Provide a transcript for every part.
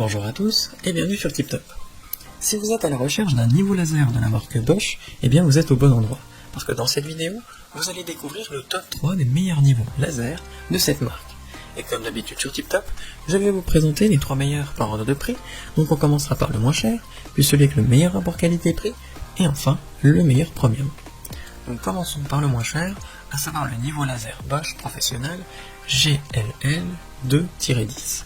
Bonjour à tous et bienvenue sur TipTop. Si vous êtes à la recherche d'un niveau laser de la marque Bosch, eh bien vous êtes au bon endroit. Parce que dans cette vidéo, vous allez découvrir le top 3 des meilleurs niveaux laser de cette marque. Et comme d'habitude sur TipTop, je vais vous présenter les 3 meilleurs par ordre de prix. Donc on commencera par le moins cher, puis celui avec le meilleur rapport qualité-prix, et enfin le meilleur premium. Donc commençons par le moins cher, à savoir le niveau laser Bosch professionnel GLL 2-10.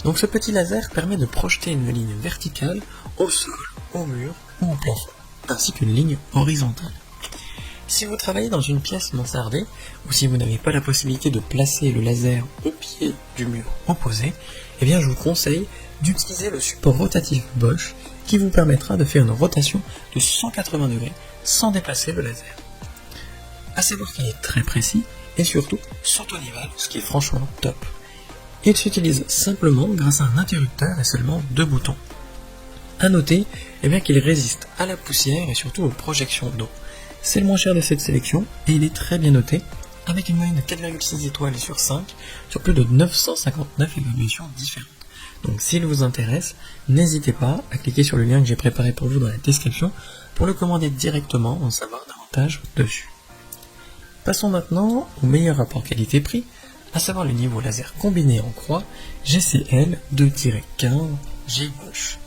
Donc ce petit laser permet de projeter une ligne verticale au sol, au mur ou au plafond, ainsi qu'une ligne horizontale. Si vous travaillez dans une pièce mansardée, ou si vous n'avez pas la possibilité de placer le laser au pied du mur opposé, eh bien je vous conseille d'utiliser le support rotatif Bosch qui vous permettra de faire une rotation de 180 degrés sans déplacer le laser. À savoir qu'il est très précis et surtout s'auto-nivelle, ce qui est franchement top. Il s'utilise simplement grâce à un interrupteur et seulement 2 boutons. A noter qu'il résiste à la poussière et surtout aux projections d'eau. C'est le moins cher de cette sélection et il est très bien noté avec une moyenne de 4,6 étoiles sur 5 sur plus de 959 évaluations différentes. Donc s'il vous intéresse, n'hésitez pas à cliquer sur le lien que j'ai préparé pour vous dans la description pour le commander directement, en savoir davantage dessus. Passons maintenant au meilleur rapport qualité-prix, à savoir le niveau laser combiné en croix GCL 2-15 G Bosch.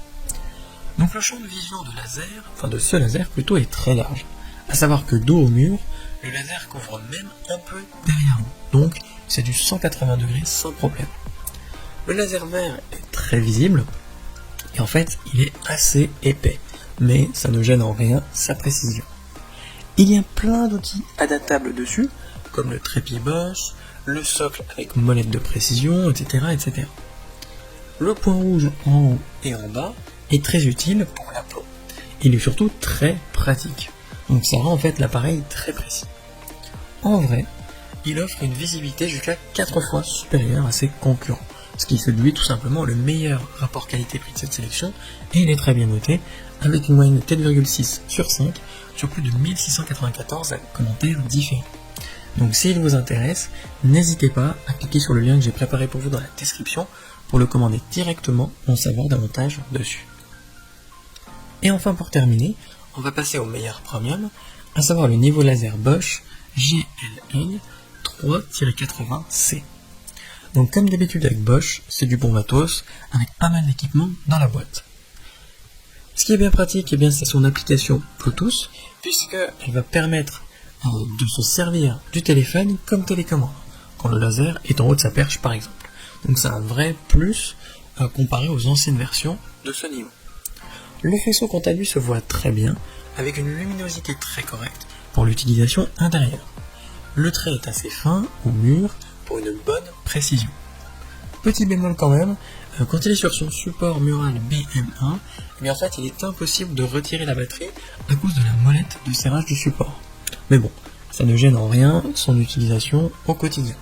Donc le champ de vision de ce laser plutôt est très large, à savoir que dos au mur, le laser couvre même un peu derrière vous, donc c'est du 180 degrés sans problème. Le laser vert est très visible, et en fait il est assez épais, mais ça ne gêne en rien sa précision. Il y a plein d'outils adaptables dessus, comme le trépied Bosch, le socle avec molette de précision, etc., etc. Le point rouge en haut et en bas est très utile pour la peau. Il est surtout très pratique. Donc ça rend en fait l'appareil très précis. En vrai, il offre une visibilité jusqu'à 4 fois supérieure à ses concurrents, ce qui fait de lui tout simplement le meilleur rapport qualité-prix de cette sélection, et il est très bien noté, avec une moyenne de 4,6 sur 5, sur plus de 1694 commentaires différents. Donc s'il vous intéresse, n'hésitez pas à cliquer sur le lien que j'ai préparé pour vous dans la description pour le commander directement et en savoir davantage dessus. Et enfin pour terminer, on va passer au meilleur premium, à savoir le niveau laser Bosch GLL 3-80C. Donc comme d'habitude avec Bosch, c'est du bon matos, avec pas mal d'équipements dans la boîte. Ce qui est bien pratique, c'est son application Bluetooth, puisqu'elle va permettre de se servir du téléphone comme télécommande, quand le laser est en haut de sa perche par exemple. Donc c'est un vrai plus comparé aux anciennes versions de ce niveau. Le faisceau quant à lui se voit très bien, avec une luminosité très correcte pour l'utilisation intérieure. Le trait est assez fin au mur pour une bonne précision. Petit bémol quand même, quand il est sur son support mural BM1, en fait il est impossible de retirer la batterie à cause de la molette de serrage du support. Mais bon, ça ne gêne en rien son utilisation au quotidien.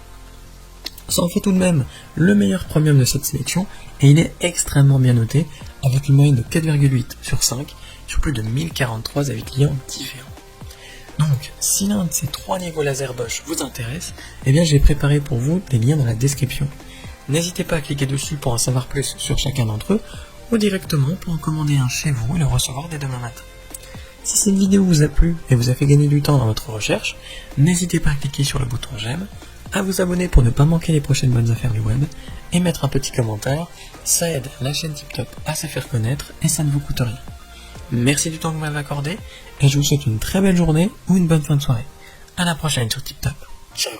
Ça en fait tout de même le meilleur premium de cette sélection et il est extrêmement bien noté avec une moyenne de 4,8 sur 5 sur plus de 1043 avis clients différents. Donc, si l'un de ces 3 niveaux laser Bosch vous intéresse, j'ai préparé pour vous des liens dans la description. N'hésitez pas à cliquer dessus pour en savoir plus sur chacun d'entre eux ou directement pour en commander un chez vous et le recevoir dès demain matin. Si cette vidéo vous a plu et vous a fait gagner du temps dans votre recherche, n'hésitez pas à cliquer sur le bouton j'aime, à vous abonner pour ne pas manquer les prochaines bonnes affaires du web, et mettre un petit commentaire, ça aide la chaîne TipTop à se faire connaître et ça ne vous coûte rien. Merci du temps que vous m'avez accordé, et je vous souhaite une très belle journée ou une bonne fin de soirée. À la prochaine sur TipTop. Ciao.